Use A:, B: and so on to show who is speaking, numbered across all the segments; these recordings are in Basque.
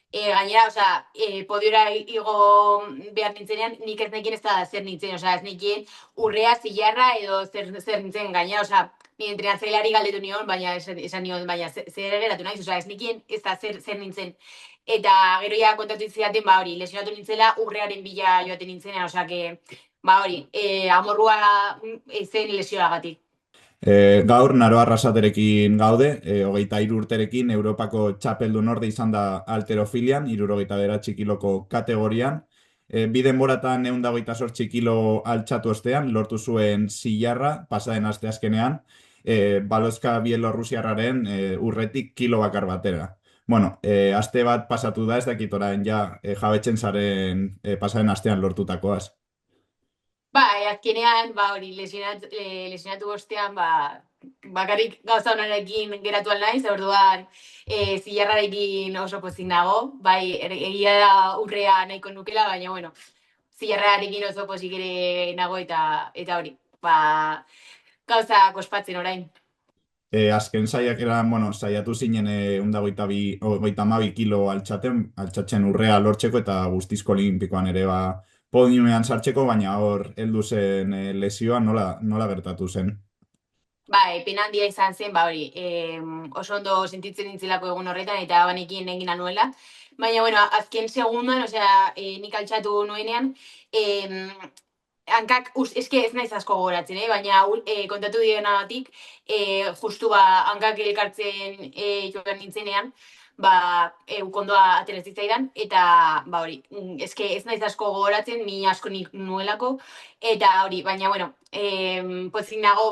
A: Gainera, podiora igo behar nintzenean, nik ez nekien ez da zer nintzen, ez nekien urrea, zilarra edo zer nintzen gainera, ni entrenatzaileari galdetu nion, baina esan nion, baina zer geratu naiz, ez nekien ez da zer nintzen. Eta gero ja kontatu zidaten, lesionatu nintzela urrearen bila joaten nintzenean, amorrua zen lesioagatik.
B: Gaur Naroa Arrasaterekin gaude, 23 urterekin Europako txapeldun orde izan da halterofilian, 69 kiloko kategorian. Bi denboratan 128 kilo altxatu ostean, lortu zuen zilarra, pasaden asteazkenean, balozka bielorrusiarraren urretik kilo bakar batera. Bueno, aste bat pasatu da, ez dakit orain ja jabetzen zaren pasaden astean lortutakoaz.
A: Azkenean, lesionatu ostean, bakarrik gauza honarekin geratu naiz, orduan zilarrarekin oso pozik nago, egia da urrea nahiko nukela, baina, bueno, zilarrarekin oso pozik ere nago eta hori, gauza kospatzen orain.
B: Azken saiak eran, bueno, saiatu zinen hogeita hamabi kilo altxatzen urrea lortzeko eta guztizko olimpikoan ere podiumean sartzeko, baina hor heldu zen lesioa nola gertatu zen.
A: Pena handia izan zen, oso ondo sentitzen nintzelako egun horretan, eta banekin egin nuela. Baina, bueno, azken segundan, nik altxatu nuenean, hankak, eske ez naiz asko gogoratzen, baina kontatu dienagatik, justu hankak elkartzen joan nintzenean, kondoa atera zitzaidan, eta eske ez naiz asko gogoratzen, ni asko nik nuelako, eta hori, baina, bueno, pozik nago,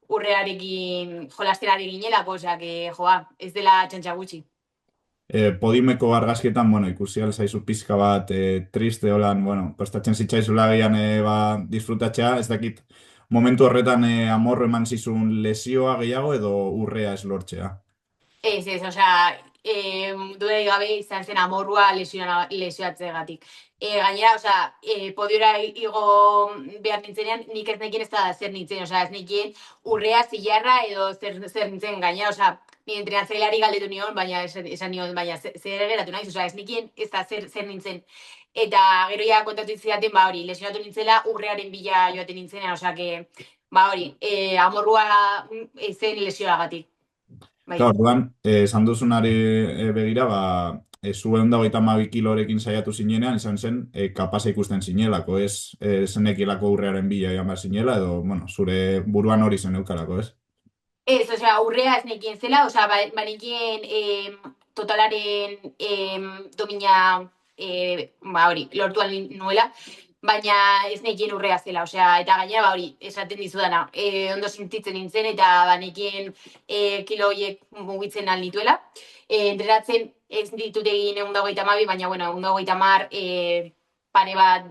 A: urrearekin jolastenarekin ginelako, ez dela txantxa gutxi.
B: Podiumeko argazkietan, bueno, ikusi alzaizu pizka bat triste holan, bueno, kostatzen zitzaizula gehian disfrutatzea, ez dakit momentu horretan amorro eman zizun lesioa gehiago edo urrea ez lortzea.
A: Ez, dudarik gabe izan zen amorrua lesioatzegatik. Gainera, podiora igo behar nintzenean, nik ez nekien ez da zer nintzen, ez nekien urrea, zilarra edo zer nintzen gainera, ni entrenatzaileari galdetu nion, baina esan nion, baina zer geratu naiz, ez nekien ez da zer nintzen. Eta gero ja kontatu zidaten, lesionatu nintzela urrearen bila joaten nintzenean, amorrua zen lesioagatik.
B: Eta
A: Bai.
B: orduan, esan duzunari begira, zu 132 kilorekin saiatu zinenean, izan zen, kapasa ikusten zinelako, zenekilako urrearen bila egan behar zinela, edo, bueno, zure buruan hori zen eukalako, ez?
A: Ez, urrea ez nekien zela, banekien totalaren domina lortu nuela, baina ez nekien urrea zela, eta gainera, esaten dizudana, ondo sentitzen nintzen, eta banekien kilo horiek mugitzen aldituela. Entrenatzen ez ditut egin 132, baina, bueno, 130 pare bat,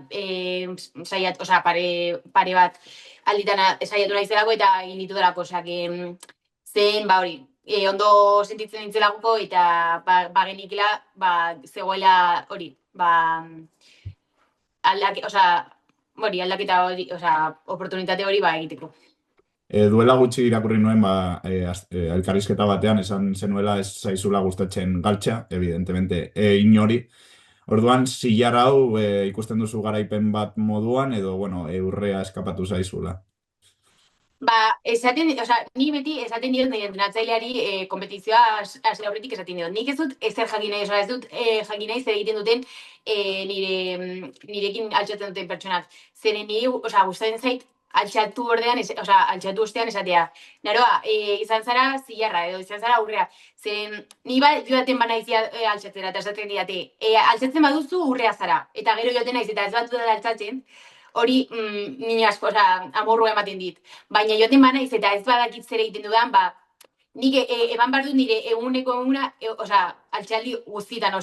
A: pare bat alditan saiatu naizelako eta egin ditudelako, zen, ondo sentitzen nintzelako eta genikela, zegoela hori, aldaketa hori, oportunitate hori egiteko.
B: Duela gutxi irakurri nuen, elkarrizketa batean, esan zenuela ez zaizula gustatzen galtxa, evidentemente, inori. Orduan, zilar hau ikusten duzu garaipen bat moduan, edo, bueno, urrea eskapatu zaizula.
A: Ni beti esaten diot nire entrenatzaileari kompetizioa hasi aurretik esaten diot. Nik ez dut ezer jakin nahi, ez dut jakin nahi zer egiten duten nirekin altxatzen duten pertsonak. Zeren nire, gustatzen zait altxatu altxatu ostean esatea. Naroa, izan zara zilarra edo izan zara urrea. Zeren ni joaten banaizia altxatzera eta esaten diate. Altxatzen baduzu urrea zara. Eta gero joaten naiz eta ez bat dut altxatzen, hori nini asko, amorrua ematen dit. Baina joaten banaiz eta ez badakit zer egiten dudan, nik eman behar dut nire eguneko eguna, altxaldi guztietan,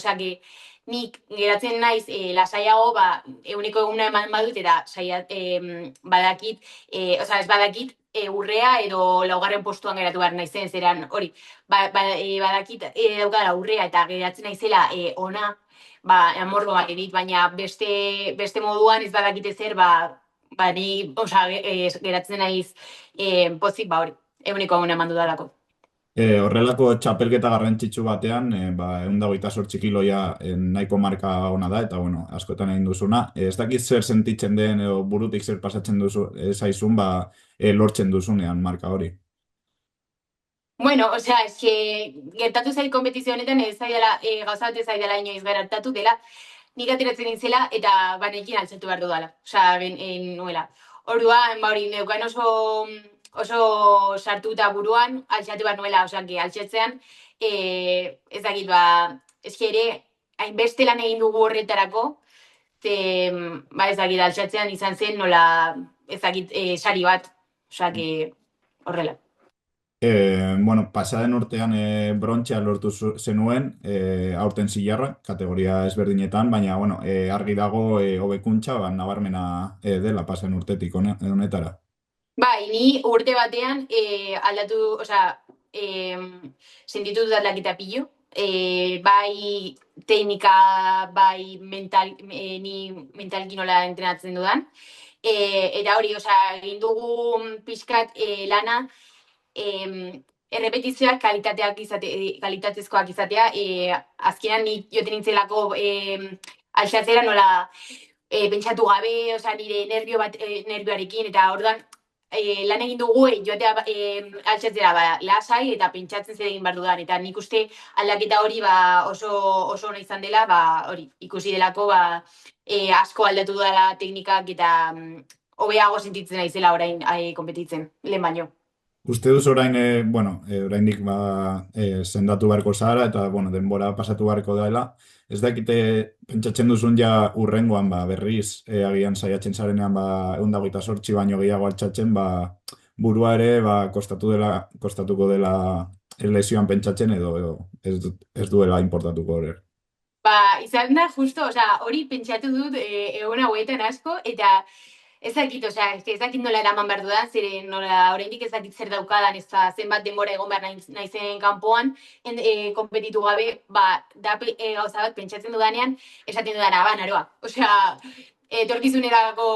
A: nik geratzen naiz lasaiago, eguneko eguna eman badut eta badakit, ez badakit urrea edo laugarren postuan geratu behar naizen, zeran hori, badakit daukala urrea eta geratzen naizela ona, amorro bat edit, baina beste moduan ez badakite zer, ni geratzen naiz pozik, hori, eguneko eguna eman dudalako.
B: Horrelako txapelketa garrantzitsu batean, 128 kiloia nahiko marka ona da, eta bueno, askotan egin duzuna. Ez dakit zer sentitzen den, edo burutik zer pasatzen duzu, zaizun, lortzen duzunean marka hori.
A: Bueno, osea, gertatu zait kompetizio honetan ez zaidala, gauza bat ez zaidala inoiz gertatu dela, nik ateratzen nintzela eta banekin altxatu behar dudala. Osea, nuela. Orduan, ba hori, neukan oso sartuta buruan, altxatu behar nuela, osea, altxatzean, ez dakit, eski ere, hainbeste lan egin dugu horretarako, ze, ez dakit, altxatzean izan zen, nola, ez dakit, sari bat, osea, horrela.
B: Bueno, pasaden urtean brontxea lortu zenuen, aurten zilarra, kategoria ezberdinetan, baina bueno, argi dago hobekuntza nabarmena dela pasaden urtetik honetara.
A: Bai, ni urte batean aldatu, osea, sentitu dut aldaketa pilo. Bai teknika, bai ni mentalki nola entrenatzen dudan. Eta hori, osea, egin dugu pixkat lana, errepetizioak kalitatezkoak izatea, azkenan ni joten nintzelako altxatzera nola pentsatu gabe, osea, nire nervioarekin, eta orduan lan egin dugu joatea altxatzera lasai eta pentsatzen zer egin behar dudan. Eta nik uste aldaketa hori oso ona izan dela, hori, ikusi delako asko aldatu dela teknikak eta hobeago sentitzen naizela orain konpetitzen, lehen baino.
B: Uste duz orain, oraindik sendatu beharko zara, eta bueno, denbora pasatu beharko dela. Ez dakite, pentsatzen duzun ja urrengoan, berriz, agian saiatzen zarenean, 128 baino gehiago altxatzen, burua ere, kostatuko dela lesioan pentsatzen, edo ez duela importatuko hori.
A: Izan da, justo, hori pentsatu dut egun hauetan asko, eta ez dakit, ez dakit nola eraman behar dudan, zire nola oraindik ez dakit zer daukadan, ez da zenbat denbora egon behar naizen kanpoan, konpetitu gabe, da gauza bat pentsatzen dudanean, esaten dudana, naroa. Etorkizunerako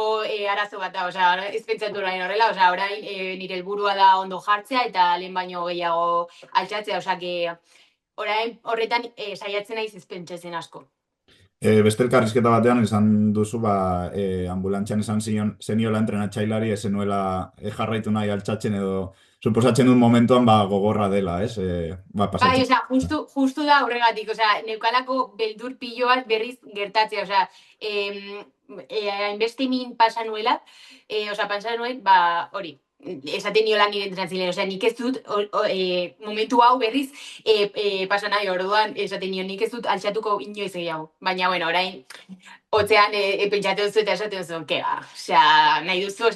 A: arazo bat da, ez pentsatu orain horrela, orain nire helburua da ondo jartzea, eta lehen baino gehiago altxatzea, orain horretan saiatzen naiz ez pentsatzen asko.
B: Beste elkarrizketa batean esan duzu, ambulantzian esan zeniola entrenatzailari, ezenuela jarraitu nahi altxatzen, edo suposatzen dut momentuan gogorra dela, ez?
A: Bai, justu da horregatik, neukalako beldur pilo bat berriz gertatzea, hainbeste min pasa nuela, pasa nuen, hori, esaten niola nire entrenatzailea, nik ez dut momentu hau berriz pasa nahi, orduan esaten nio, nik ez dut altxatuko inoiz gehiago. Baina, bueno, orain, otzean pentsatu duzu eta esaten duzu, nahi duzu,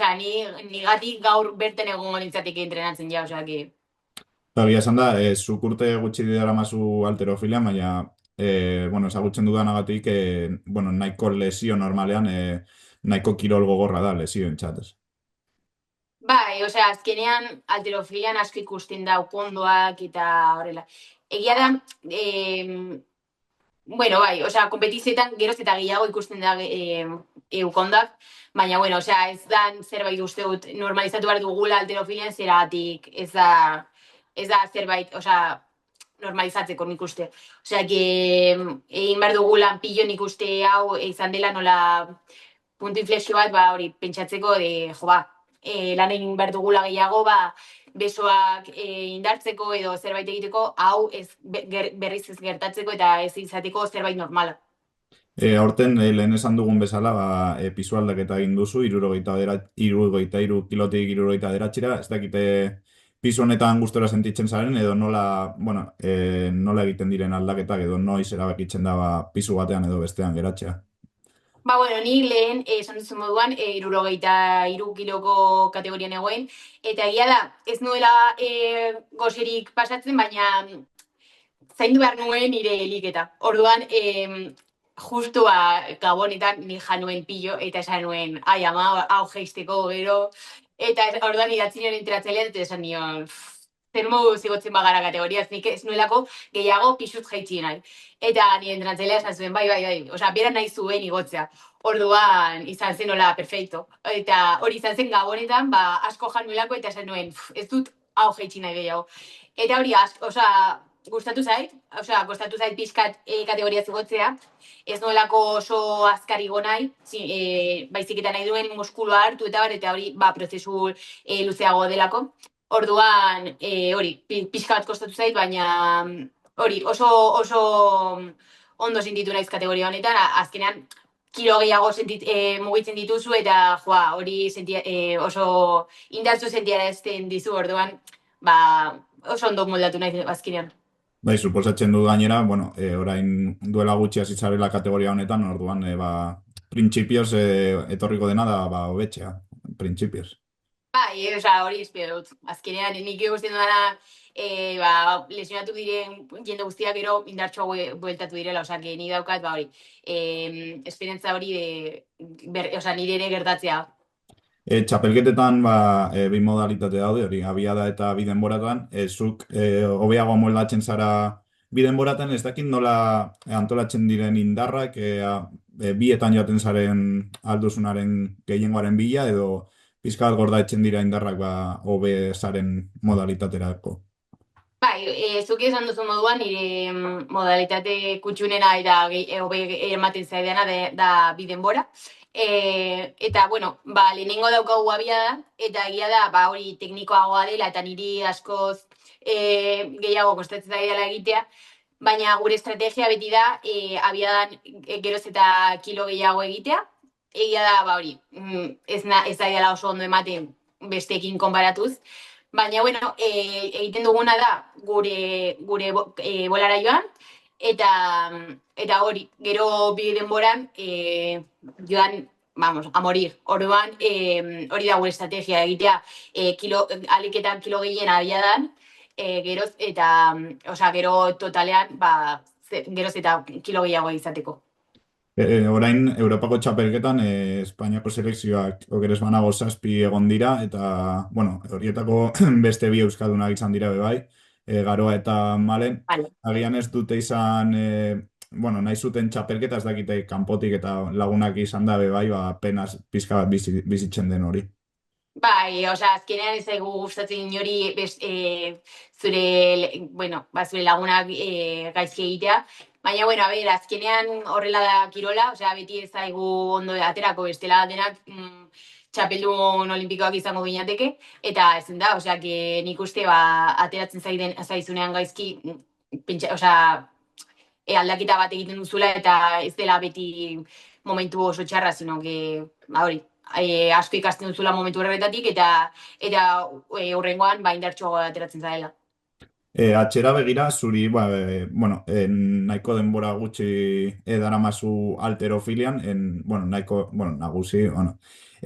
A: nigatik gaur berten egongo nintzateke entrenatzen ja,
B: Egia esan da, zuk urte gutxi dira mazu alterofilian, baina, ezagutzen dudanagatik, nahiko lesio normalean, nahiko kirol gogorra da lesio entzatez.
A: Bai, azkenean alterofilian asko ikusten da ukondoak eta horrela. Egia da, bai, kompetizioetan geroz eta gehiago ikusten da ukondoak, baina, ez da zerbait uste dut normalizatu behar dugula alterofilian zeragatik, ez da zerbait, normalizatzeko nik uste. Egin behar dugula pilo nik uste hau izan dela nola puntu inflexio bat, hori, pentsatzeko, lan egin behar dugula gehiago, besoak indartzeko edo zerbait egiteko, hau berriz ez gertatzeko eta ez izateko zerbait normala.
B: Horten, lehen esan dugun bezala, pisu aldaketa egin duzu, 63 kilotik 79, ez dakite pisu honetan gustora sentitzen zaren, edo nola egiten diren aldaketak, edo noiz erabakitzen da pisu batean edo bestean geratzea.
A: Ni lehen, esan duzu moduan, 63 kiloko kategorian egoen, eta egia da, ez nuela goserik pasatzen, baina zaindu behar nuen nire eliketa. Orduan, justu gabonetan ni januen pilo, eta esan nuen, ama, hau geisteko gero, eta orduan idatzi nioen enteratzailean, eta esan nion, zer modu zigotzen bagara kategoriaz, nik ez nuelako gehiago pisut jaitzi nahi. Eta nire entrenatzailea esan zuen, bai, beran nahi zuen igotzea. Orduan izan zen nola perfecto. Eta hori izan zen gabonetan, asko januelako eta esan nuen, ez dut hau jaitsi nahi gehiago. Eta hori, gustatu zait, gustatu zait pixkat kategoria zigotzea, ez nuelako oso azkar igo nahi, baizik eta nahi duen muskuloa hartu eta bar, eta hori, prozesu luzeago delako. Orduan, hori, pixka bat kostatu zait, baina hori, oso ondo sentitu naiz kategoria honetan, azkenean kilo gehiago mugitzen dituzu eta hori oso indartzu sentiarazten dizu, orduan, oso ondo moldatu naiz azkenean.
B: Bai, suposatzen du gainera, bueno, orain duela gutxi hasi zarela kategoria honetan, orduan, printzipioz etorriko dena da, hobetzea, printzipioz.
A: Bai, hori espero dut. Azkenean, nik ikusten dudana, lesionatu diren jende guztiak gero indartxoa bueltatu direla, ni daukat, hori, esperientza hori, nire ere gertatzea.
B: Txapelketetan, bi modalitate daude, hori, abiada eta bi denboratan, zuk hobeago moldatzen zara bi denboratan, ez dakit nola antolatzen diren indarrak, bietan joaten zaren alduzunaren gehiengoaren bila, edo pizka bat gordatzen dira indarrak hobe zaren modalitaterako.
A: Bai, zuk esan duzu moduan, nire modalitate kutxunena eta hobe ematen zaidana da bi denbora. Eta, bueno, lehenengo daukagu abiada, eta egia da, hori teknikoagoa dela, eta niri askoz gehiago kostatzen zaidala egitea, baina gure estrategia beti da, abiadan geroz eta kilo gehiago egitea, egia da, hori, ez daidala oso ondo ematen besteekin konparatuz, baina, bueno, egiten duguna da gure bolara joan, eta hori, gero bi denboran joan, a morir. Orduan, hori da gure estrategia egitea, aliketan kilo gehien abiadan, geroz eta, gero totalean, geroz eta kilo gehiago izateko.
B: Orain, Europako txapelketan, Espainiako selekzioak okeres banago 7 egon dira, eta, bueno, horietako beste bi euskaldunak izan dira bai, Garoa eta Malen.
A: Vale.
B: Agian ez dute izan, nahi zuten txapelketa, ez dakite kanpotik eta lagunak izan da bai, penaz pizka bat bizitzen den hori.
A: Bai, azkenean ez zaigu gustatzen inori zure lagunak gaizki egitea. Baina, bueno, azkenean horrela da kirola, beti ez zaigu ondo aterako bestela denak txapeldun olimpikoak izango ginateke, eta ezen da, nik uste ateratzen zaizunean gaizki, aldaketa bat egiten duzula, eta ez dela beti momentu oso txarra, sino que, hori, asko ikasten duzula momentu horretatik, eta horrengoan indartxoago ateratzen zaela.
B: Atxera begira, zuri, nahiko denbora gutxi daramazu halterofilian, nagusi,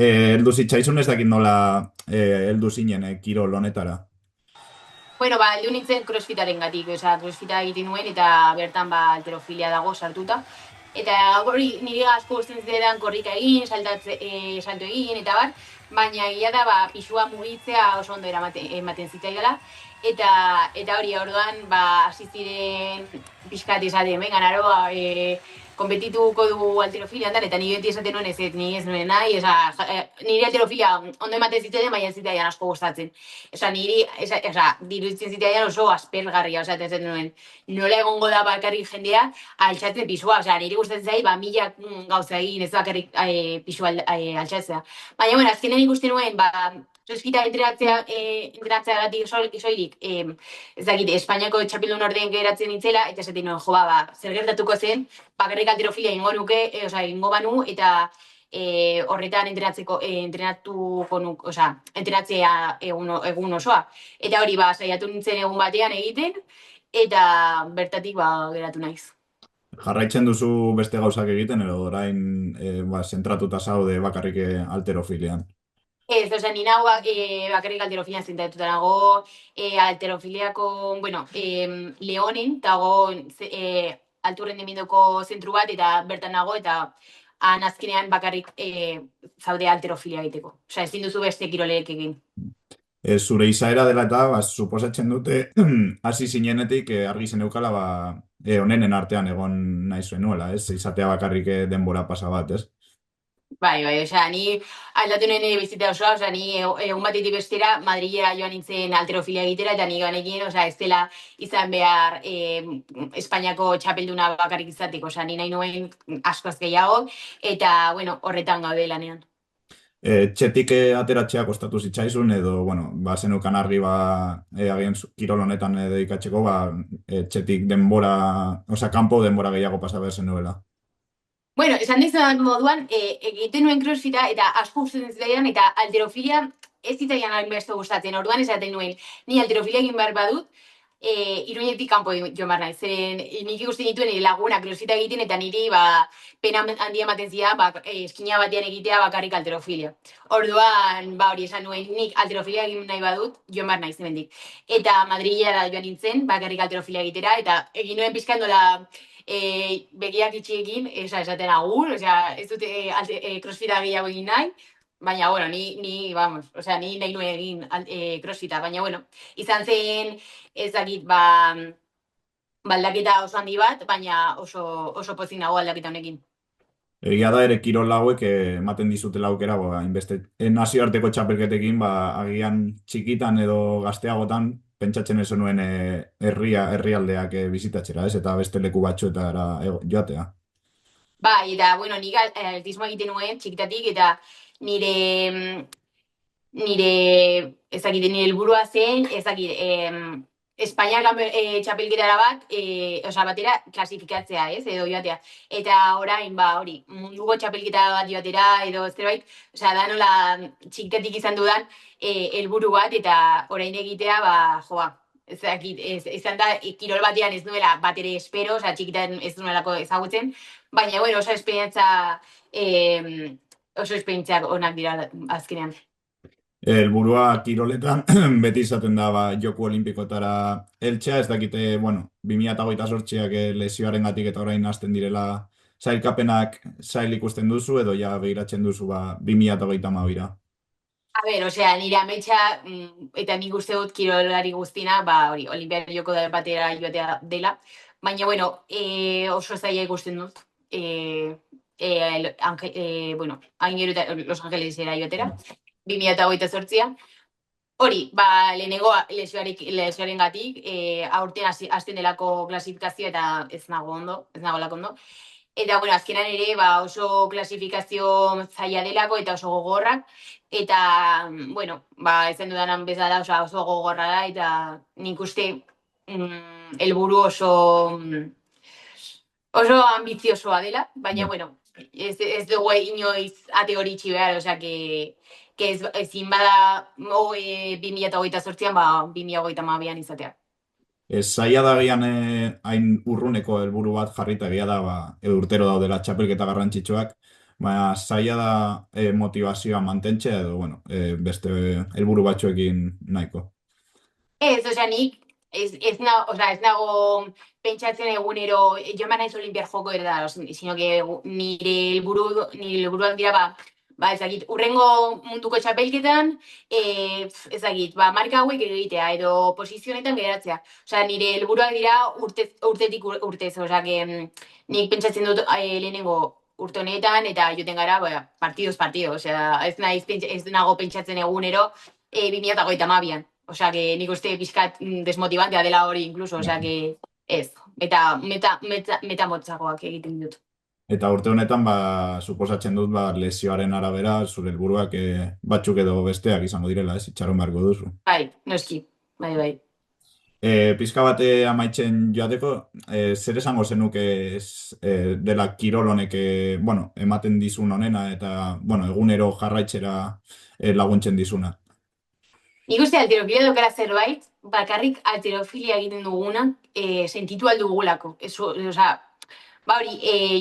B: heldu zitzaizun ez dakit nola heldu zinen kirol honetara.
A: Bueno, heldu nintzen crossfitaren gatik, crossfita egiten nuen, eta bertan halterofilia dago sartuta. Eta hori nire asko gustatzen zidan korrika egin, salto egin, eta bar, baina egia da pisua mugitzea oso ondo ematen zitzaidala. Eta hori, orduan, hasi ziren pixkat esaten, venga, naroa, konpetituko du halterofilian dan, eta nire beti esaten nuen ez nuen nahi, nire halterofilia ondo ematen zitzaidan, baina zitzaidan asko gustatzen. Diruditzen zitzaidan oso aspergarria, eta esaten nuen, nola egongo da bakarrik jendea altxatzen pisua, nire gustatzen zai, 1000 gauza egin, ez bakarrik pisua altxatzea. Baina, bueno, azkenean ikusten nuen, crossfita entrenatzea gatik soilik, ez dakit, Espainiako txapeldun orden geratzen nintzela, eta esaten nuen, zer gertatuko zen, bakarrik halterofilia ingo nuke, ingo banu, eta horretan entrenatzea egun osoa. Eta hori, saiatu nintzen egun batean egiten, eta bertatik geratu naiz.
B: Jarraitzen duzu beste gauzak egiten, edo orain zentratuta zaude bakarrik halterofilian?
A: Ez, ni nago bakarrik halterofilian zentratuta nago, halterofiliako, Leonen, dago altu rendimendoko zentru bat, eta bertan nago, eta azkenean bakarrik zaude halterofilia egiteko. Ezin duzu beste kiroleek egin.
B: Zure izaera dela eta, suposatzen dute, hasi zinenetik argi zeneukala, onenen artean egon nahi zuenuela, ez? Izatea bakarrik denbora pasa bat, ez?
A: osea, ni aldatu nuen nire bizitza osoa, osea, ni egun batetik bestera Madrilera joan nintzen alterofilia egitera, eta ni ganekien, osea, ez dela izan behar Espainiako txapelduna bakarrik izateko, osea, ni nahi nuen askoz gehiago, eta, bueno, horretan gaude lanean.
B: Txetik ateratzea kostatu zitzaizun, edo, bueno, ba, zenukan argi, ba, agian kirol honetan dedikatzeko, ba, txetik denbora, osea, kanpo denbora gehiago pasa behar zenuela.
A: Bueno, esan dizan moduan, egiten nuen crossfita eta asko gustatzen zitzaidan eta alterofilia ez zitzaidan hainbeste gustatzen. Orduan esaten nuen, ni alterofilia egin behar badut, Iruñetik kanpo joan behar naiz. Zeren nik ikusten dituen nire lagunak crossfita egiten eta niri pena handia ematen zidan eskina batean egitea bakarrik alterofilia. Orduan, hori esan nuen, nik alterofilia egin nahi badut, joan behar naiz hemendik. Eta Madrilera joan nintzen, bakarrik alterofilia egitera, eta egin nuen pizkandola begiak itxiekin, esaten agur, osea, ez dute crossfita gehiago egin nahi, baina, bueno, vamos, osea, ni nahi nuen egin crossfita, baina, bueno, izan zen, ez dakit, aldaketa oso handi bat, baina oso pozik nago aldaketa honekin.
B: Egia da ere kirol hauek ematen dizutela aukera, ba, hainbeste nazioarteko txapelketekin, ba, agian txikitan edo gazteagotan pentsatzen ez nuen herrialdeak bizitatxera, ez? Eta beste leku batzuetara joatea.
A: Eta, bueno, nik altismoa egiten nuen txikitatik, eta nire, nire, nire helburua zen, Espainiak txapelketara bat, osea, batera klasifikatzea, ez, edo joatea. Eta orain, hori, munduko txapelketa bat joatera, edo zerbait, osea, da nola txikitatik izan dudan helburu bat, eta orain egitea, joa, izan da, kirol batean ez nuela bat ere espero, osea, txikitan ez nuelako ezagutzen, baina, bueno, oso esperientziak onak dira azkenean.
B: Helburua kiroletan beti izaten da ba, Joku Olimpikotara heltzea, ez dakite, bueno, 2028ak lesioaren gatik eta orain hasten direla sailkapenak sail ikusten duzu, edo ja begiratzen duzu ba, 2032ra.
A: A ber, osea, nire ametsa, eta nik uste dut kirolari guztina, hori, olimpiar joko da batera joatea dela, baina, bueno, oso zaila ikusten dut, bueno, Los Angelesera joatera, 2028a. Hori, lehenengo lesioaren gatik, aurten hasten delako klasifikazio eta ez nago lako ondo. Eta, bueno, azkenan ere, oso klasifikazio zaila delako eta oso gogorrak. Eta, bueno, ezen dudanan bezala oso gogorra da, eta nik uste helburu oso ambiziosoa dela, baina, bueno, ez dugu inoiz ate hori itxi behar, osea, que ezin bada 2028an, 2032an izatea.
B: Zaila da gian hain urruneko helburu bat jarrita egia da ba, urtero daudela txapelketa garrantzitsuak, baina zaila da motivazioa mantentzea edo bueno, beste helburu batzuekin nahiko.
A: Osea, nik ez nago pentsatzen egunero, jo eman naiz olimpiar joko da, sino que nire helburuak dira, ezagit, urrengo munduko txapelketan, ezagit, marka hauek egitea, edo posizionetan geratzea. Osea, nire helburuak dira urtetik urtez, osea, nik pentsatzen dut lehenengo urte honetan, eta joten gara, partidoz, osea, ez nago pentsatzen egunero 2032an. Osea, que nik uste pixkat desmotibantea dela hori inkluso, osea, que ez. Eta metamotzagoak egiten dut.
B: Eta urte honetan, suposatzen dut, lesioaren arabera, zure helburuak batzuk edo besteak izango direla, ez, itxaron beharko duzu.
A: Bai, noski, bai.
B: Pizka bate amaitzen joateko, zer esango zenuke dela kirol honek, bueno, ematen dizun honena, eta, bueno, egunero jarraitzera laguntzen dizuna.
A: Nik uste alterofilia dokara zerbait, bakarrik alterofilia egiten duguna, sentitu aldugulako. Osea, hori,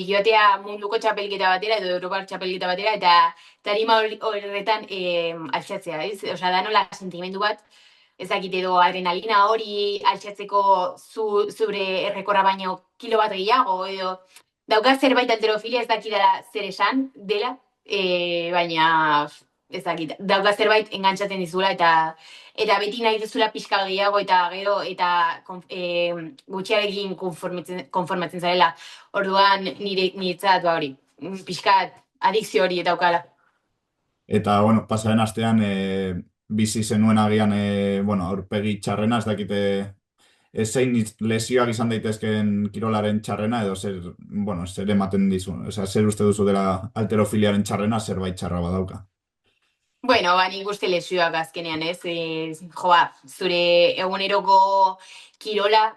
A: joatea munduko txapelketa batera, edo Europar txapelketa batera, eta tarima horretan altxatzea, ez? Osea, da nola sentimendu bat, ezakit edo adrenalina hori altxatzeko zure errekorra baino kilo bat gehiago, edo dauka zerbait alterofilia ez dakidala zer esan dela, baina ezakit, dauka zerbait engantzatzen dizula, eta beti nahi duzula pixka gehiago, eta gero, eta gutxiarekin konformatzen zarela. Orduan, niretzat, hori, pixkat adikzio hori eta aukala.
B: Eta, bueno, pasaren astean bizi zenuen agian, bueno, aurpegi txarrena, ez dakite zein lesioak izan daitezkeen kirolaren txarrena, edo zer, bueno, zer ematen dizu, osea, zer uste duzu dela alterofiliaren txarrena, zerbait txarra badauka.
A: Bueno, nik uste lesioak azkenean, ez? Jo, ba, zure eguneroko kirola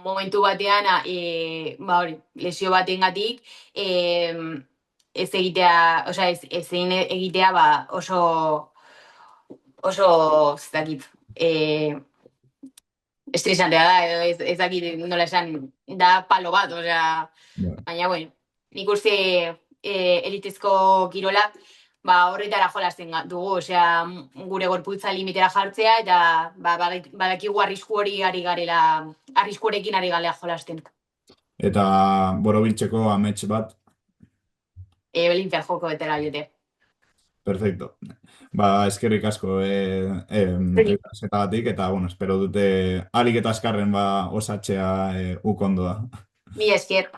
A: momentu batean, ba hori, lesio batengatik, ez egitea, osea, ezin egitea, ba, oso, ez dakit, estresantea da, edo ez dakit nola esan, da palo bat, osea,
B: Bai.
A: baina, bueno, nik uste elitezko kirola, ba, horretara jolasten dugu, osea, gure gorputza limitera jartzea, eta ba, badakigu arrisku hori ari garela, arriskuarekin ari garela jolasten.
B: Eta borobiltzeko amets bat,
A: Olinpiar joko betera jote.
B: perfecto. Ba, eskerrik asko elkarrizketagatik, eta, bueno, espero dute alik eta azkarren ba osatzea ukondoa.
A: Mila esker.